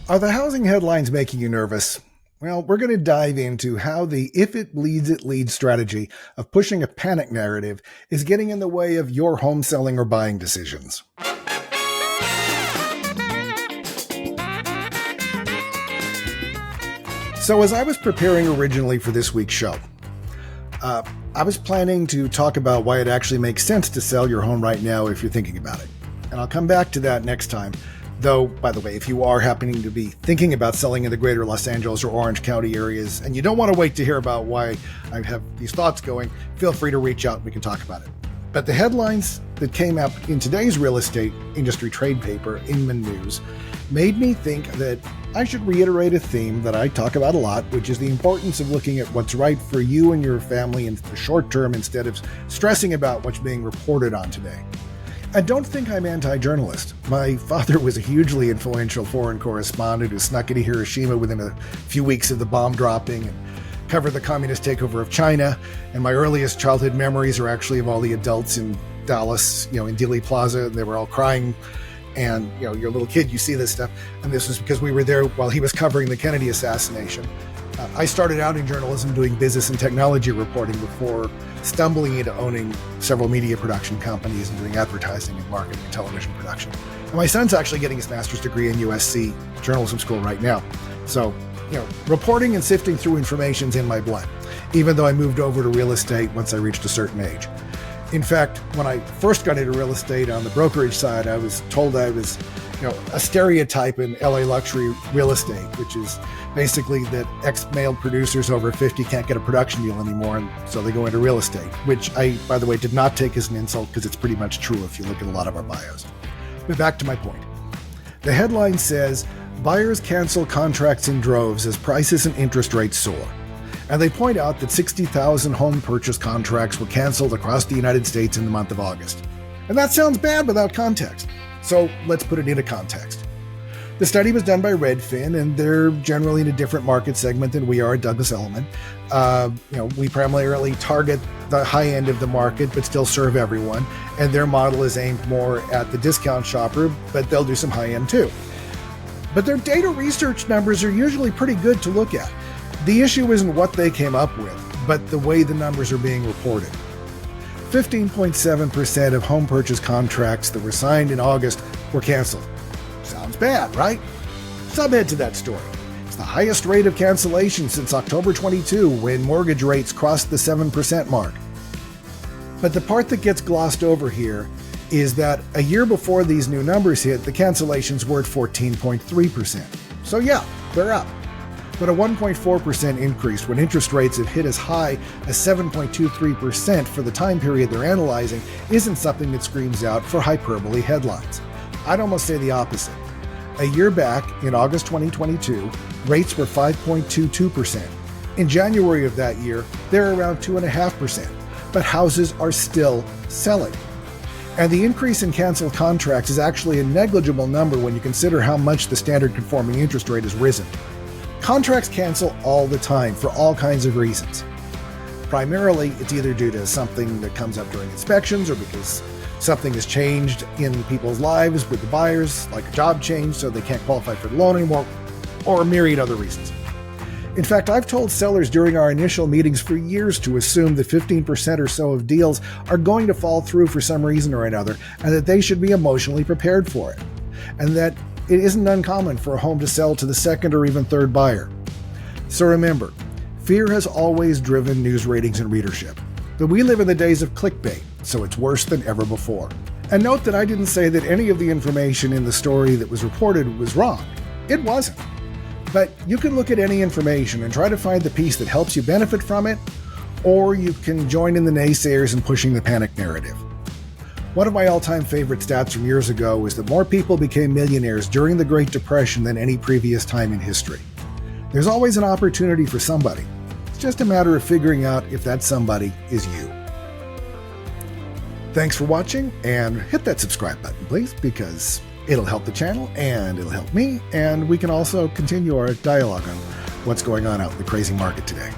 Are the housing headlines making you nervous? Well, we're going to dive into how the if it leads strategy of pushing a panic narrative is getting in the way of your home selling or buying decisions. So as I was preparing originally for this week's show, I was planning to talk about why it actually makes sense to sell your home right now if you're thinking about it. And I'll come back to that next time. Though, by the way, if you are happening to be thinking about selling in the greater Los Angeles or Orange County areas, and you don't want to wait to hear about why I have these thoughts going, feel free to reach out and we can talk about it. But the headlines that came up in today's real estate industry trade paper, Inman News, made me think that I should reiterate a theme that I talk about a lot, which is the importance of looking at what's right for you and your family in the short term instead of stressing about what's being reported on today. I don't think I'm anti-journalist. My father was a hugely influential foreign correspondent who snuck into Hiroshima within a few weeks of the bomb dropping and covered the communist takeover of China. And my earliest childhood memories are actually of all the adults in Dallas, in Dealey Plaza, and they were all crying. And, you're a little kid, you see this stuff. And this was because we were there while he was covering the Kennedy assassination. I started out in journalism doing business and technology reporting before stumbling into owning several media production companies and doing advertising and marketing and television production. And my son's actually getting his master's degree in USC journalism school right now. So, reporting and sifting through information's in my blood, even though I moved over to real estate once I reached a certain age. In fact, when I first got into real estate on the brokerage side, I was told I was, a stereotype in LA luxury real estate, which is basically that ex-male producers over 50 can't get a production deal anymore, and so they go into real estate, which I, by the way, did not take as an insult because it's pretty much true if you look at a lot of our bios. But back to my point. The headline says, buyers cancel contracts in droves as prices and interest rates soar. And they point out that 60,000 home purchase contracts were canceled across the United States in the month of August. And that sounds bad without context. So let's put it into context. The study was done by Redfin, and they're generally in a different market segment than we are at Douglas Elliman. We primarily target the high end of the market, but still serve everyone. And their model is aimed more at the discount shopper, but they'll do some high end too. But their data research numbers are usually pretty good to look at. The issue isn't what they came up with, but the way the numbers are being reported. 15.7% of home purchase contracts that were signed in August were canceled. Sounds bad, right? Subhead to that story. It's the highest rate of cancellation since October 22, when mortgage rates crossed the 7% mark. But the part that gets glossed over here is that a year before these new numbers hit, the cancellations were at 14.3%. So yeah, they're up. But a 1.4% increase when interest rates have hit as high as 7.23% for the time period they're analyzing isn't something that screams out for hyperbole headlines. I'd almost say the opposite. A year back, in August 2022, rates were 5.22%. In January of that year, they're around 2.5%, but houses are still selling. And the increase in canceled contracts is actually a negligible number when you consider how much the standard conforming interest rate has risen. Contracts cancel all the time for all kinds of reasons. Primarily, it's either due to something that comes up during inspections or because something has changed in people's lives with the buyers, like a job change so they can't qualify for the loan anymore, or a myriad other reasons. In fact, I've told sellers during our initial meetings for years to assume that 15% or so of deals are going to fall through for some reason or another, and that they should be emotionally prepared for it. And that it isn't uncommon for a home to sell to the second or even third buyer. So remember, fear has always driven news ratings and readership. But we live in the days of clickbait, so it's worse than ever before. And note that I didn't say that any of the information in the story that was reported was wrong. It wasn't. But you can look at any information and try to find the piece that helps you benefit from it, or you can join in the naysayers in pushing the panic narrative. One of my all-time favorite stats from years ago is that more people became millionaires during the Great Depression than any previous time in history. There's always an opportunity for somebody. It's just a matter of figuring out if that somebody is you. Thanks for watching, and hit that subscribe button, please, because it'll help the channel, and it'll help me, and we can also continue our dialogue on what's going on out in the crazy market today.